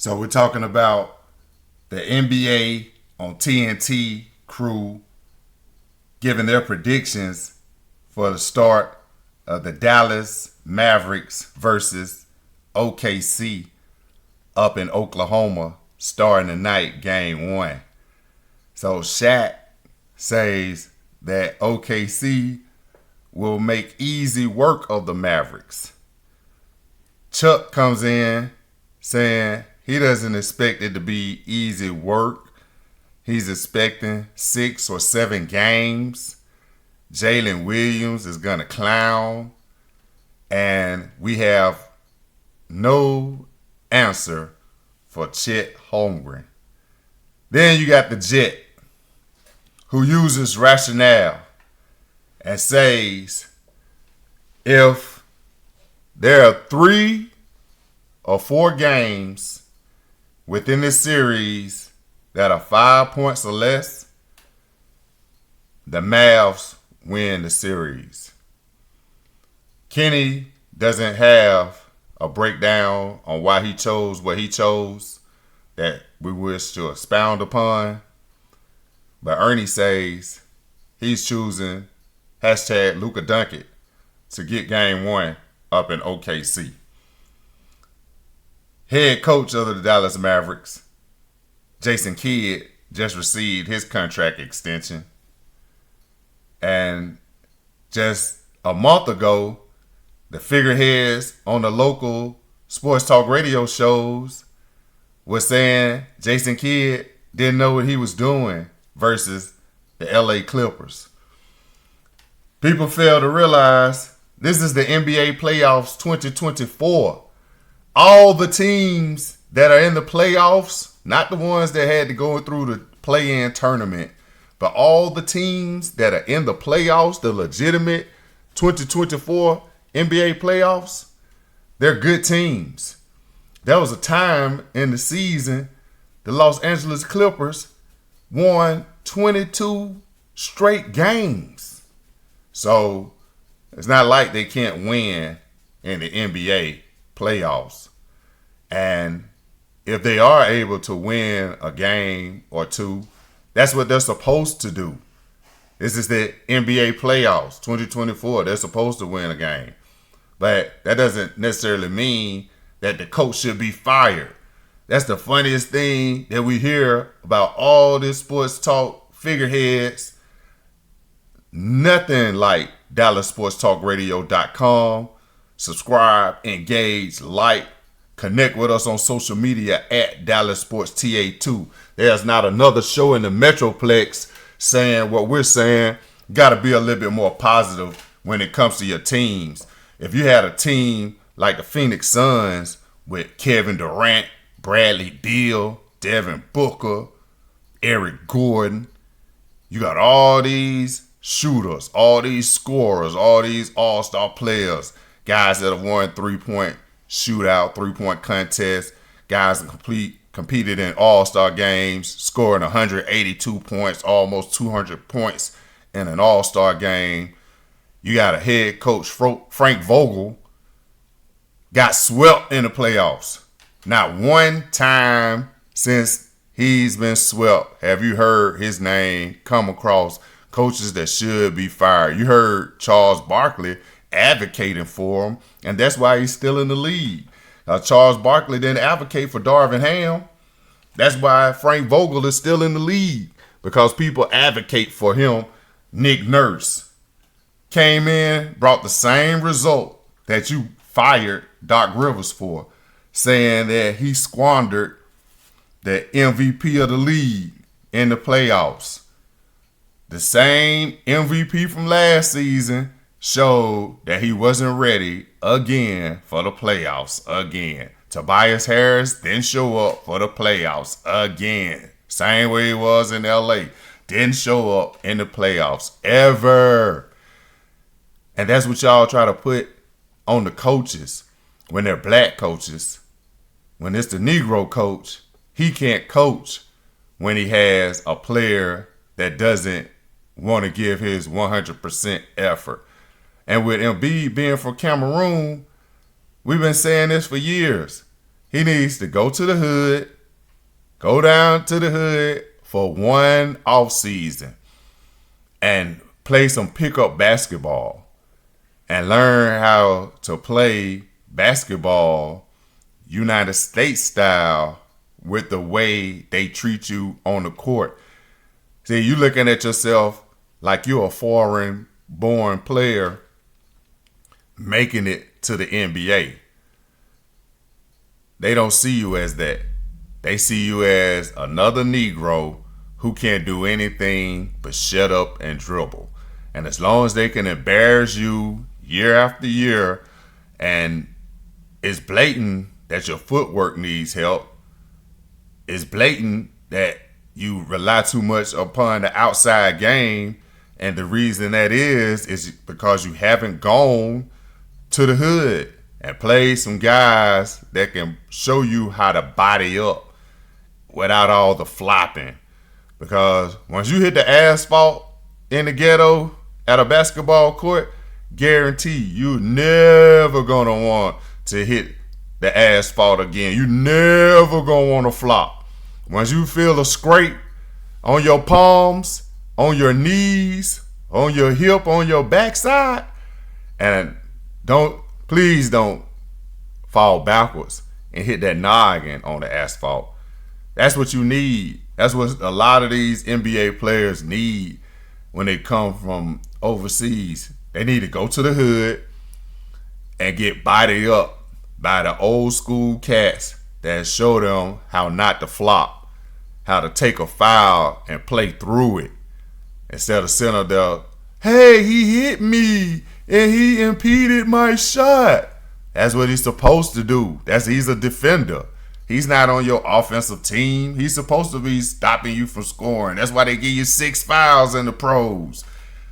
So we're talking about the NBA on TNT crew giving their predictions for the start of the Dallas Mavericks versus OKC up in Oklahoma starting tonight, game 1. So Shaq says that OKC will make easy work of the Mavericks. Chuck comes in saying he doesn't expect it to be easy work. He's expecting 6 or 7 games. Jalen Williams is going to clown. And we have no answer for Chet Holmgren. Then you got the Jet, who uses rationale and says if there are 3 or 4 games within this series that are 5 points or less, the Mavs win the series. Kenny doesn't have a breakdown on why he chose what he chose that we wish to expound upon. But Ernie says he's choosing hashtag Luka Doncic to get game 1 up in OKC. Head coach of the Dallas Mavericks, Jason Kidd, just received his contract extension. And just a month ago, the figureheads on the local sports talk radio shows were saying Jason Kidd didn't know what he was doing versus the LA Clippers. People fail to realize this is the NBA playoffs 2024. All the teams that are in the playoffs, not the ones that had to go through the play-in tournament, but all the teams that are in the playoffs, the legitimate 2024 NBA playoffs, they're good teams. There was a time in the season the Los Angeles Clippers won 22 straight games. So it's not like they can't win in the NBA playoffs. And if they are able to win a game or 2, that's what they're supposed to do. This is the NBA playoffs 2024. They're supposed to win a game. But that doesn't necessarily mean that the coach should be fired. That's the funniest thing that we hear about all this sports talk figureheads. Nothing like DallasSportsTalkRadio.com. Subscribe, engage, like, connect with us on social media at DallasSportsTA2. There's not another show in the Metroplex saying what we're saying. Got to be a little bit more positive when it comes to your teams. If you had a team like the Phoenix Suns with Kevin Durant, Bradley Beal, Devin Booker, Eric Gordon, you got all these shooters, all these scorers, all these all-star players, guys that have won 3-point shootout, 3-point contest, guys that competed in all-star games, scoring 182 points, almost 200 points in an all-star game. You got a head coach, Frank Vogel, got swept in the playoffs. Not one time since he's been swept have you heard his name come across coaches that should be fired. You heard Charles Barkley advocating for him, and that's why he's still in the league. Charles Barkley didn't advocate for Darvin Ham. That's why Frank Vogel is still in the league, because people advocate for him. Nick Nurse came in, brought the same result that you fired Doc Rivers for, saying that he squandered the MVP of the league in the playoffs. The same MVP from last season showed that he wasn't ready again for the playoffs again. Tobias Harris didn't show up for the playoffs again. Same way he was in LA. Didn't show up in the playoffs ever. And that's what y'all try to put on the coaches when they're black coaches. When it's the Negro coach, he can't coach when he has a player that doesn't want to give his 100% effort. And with Embiid being from Cameroon, we've been saying this for years. He needs to go to the hood, go down to the hood for one off season and play some pickup basketball and learn how to play basketball United States style with the way they treat you on the court. See, you looking at yourself like you're a foreign-born player making it to the NBA. They don't see you as that. They see you as another Negro who can't do anything but shut up and dribble. And as long as they can embarrass you year after year, and it's blatant that your footwork needs help, it's blatant that you rely too much upon the outside game, and the reason that is because you haven't gone to the hood and played some guys that can show you how to body up without all the flopping. Because once you hit the asphalt in the ghetto at a basketball court, guarantee you're never gonna want to hit the asphalt again. You never gonna want to flop. Once you feel a scrape on your palms, on your knees, on your hip, on your backside, and please don't fall backwards and hit that noggin on the asphalt. That's what you need. That's what a lot of these NBA players need when they come from overseas. They need to go to the hood and get bodied up by the old school cats that show them how not to flop, how to take a foul and play through it. Instead of sitting there, hey, he hit me and he impeded my shot. That's what he's supposed to do. He's a defender. He's not on your offensive team. He's supposed to be stopping you from scoring. That's why they give you 6 fouls in the pros,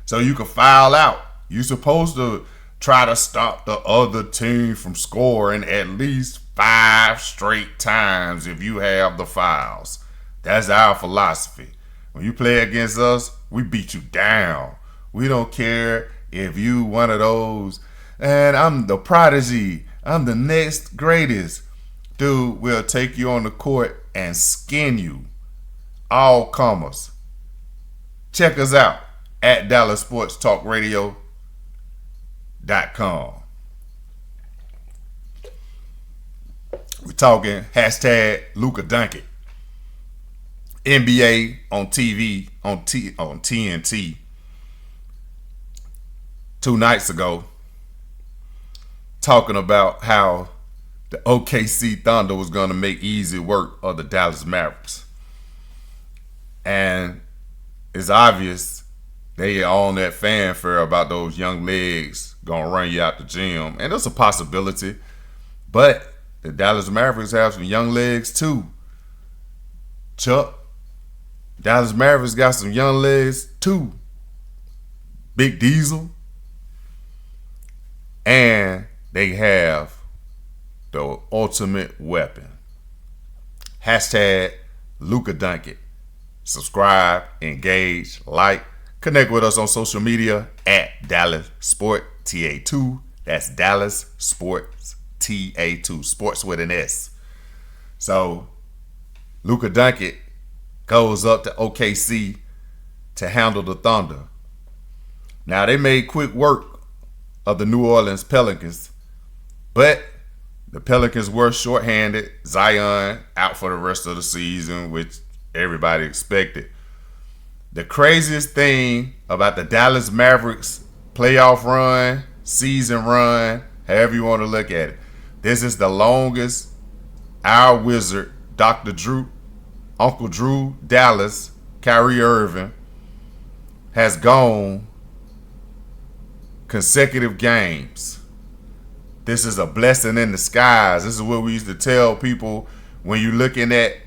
so you can foul out. You're supposed to try to stop the other team from scoring at least 5 straight times if you have the fouls. That's our philosophy. When you play against us, we beat you down. We don't care if you one of those, and I'm the prodigy, I'm the next greatest. Dude, we'll take you on the court and skin you. All comers. Check us out at DallasSportsTalkRadio.com. We're talking hashtag Luka Doncic. NBA on TV on TNT 2 nights ago, talking about how the OKC Thunder was going to make easy work of the Dallas Mavericks. And it's obvious they are on that fanfare about those young legs going to run you out the gym. And it's a possibility. But the Dallas Mavericks have some young legs too. Chuck, Dallas Mavericks got some young legs too. Big Diesel. And they have the ultimate weapon. Hashtag Luka Doncic. Subscribe, engage, like, connect with us on social media at Dallas Sport TA2. That's Dallas Sports TA2. Sports with an S. So Luka Doncic goes up to OKC to handle the Thunder. Now they made quick work of the New Orleans Pelicans, but the Pelicans were shorthanded. Zion out for the rest of the season, which everybody expected. The craziest thing about the Dallas Mavericks playoff run, season run, however you want to look at it, this is the longest our wizard, Dr. Drew, Uncle Drew Dallas, Kyrie Irving, has gone consecutive games. This is a blessing in disguise. This is what we used to tell people when you're looking at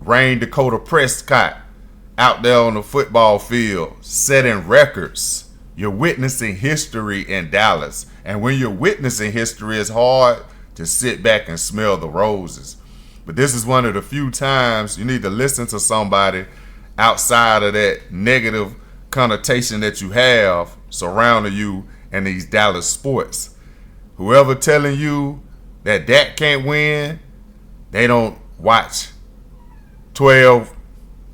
Rain Dakota Prescott out there on the football field, setting records. You're witnessing history in Dallas. And when you're witnessing history, it's hard to sit back and smell the roses. But this is one of the few times you need to listen to somebody outside of that negative connotation that you have surrounding you in these Dallas sports. Whoever telling you that Dak can't win, They don't watch 12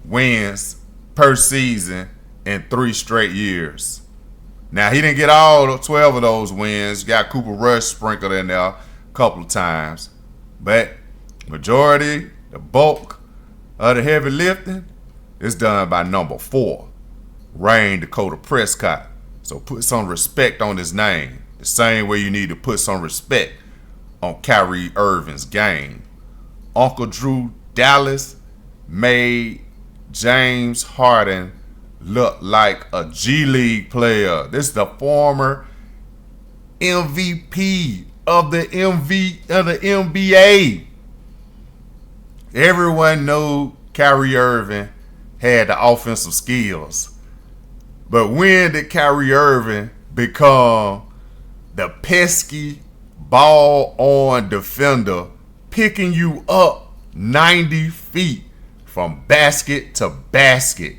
wins per season in 3 straight years. Now, he didn't get all 12 of those wins. Got Cooper Rush sprinkled in there a couple of times. But majority, the bulk of the heavy lifting is done by number 4, Rayne Dakota Prescott. So put some respect on his name. The same way you need to put some respect on Kyrie Irving's game. Uncle Drew Dallas made James Harden look like a G League player. This is the former MVP of the NBA. Everyone knew Kyrie Irving had the offensive skills. But when did Kyrie Irving become the pesky ball-on defender, picking you up 90 feet from basket to basket,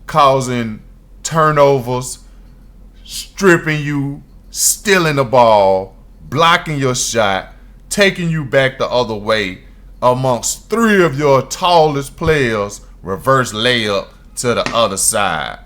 causing turnovers, stripping you, stealing the ball, blocking your shot, taking you back the other way amongst 3 of your tallest players, reverse layup to the other side?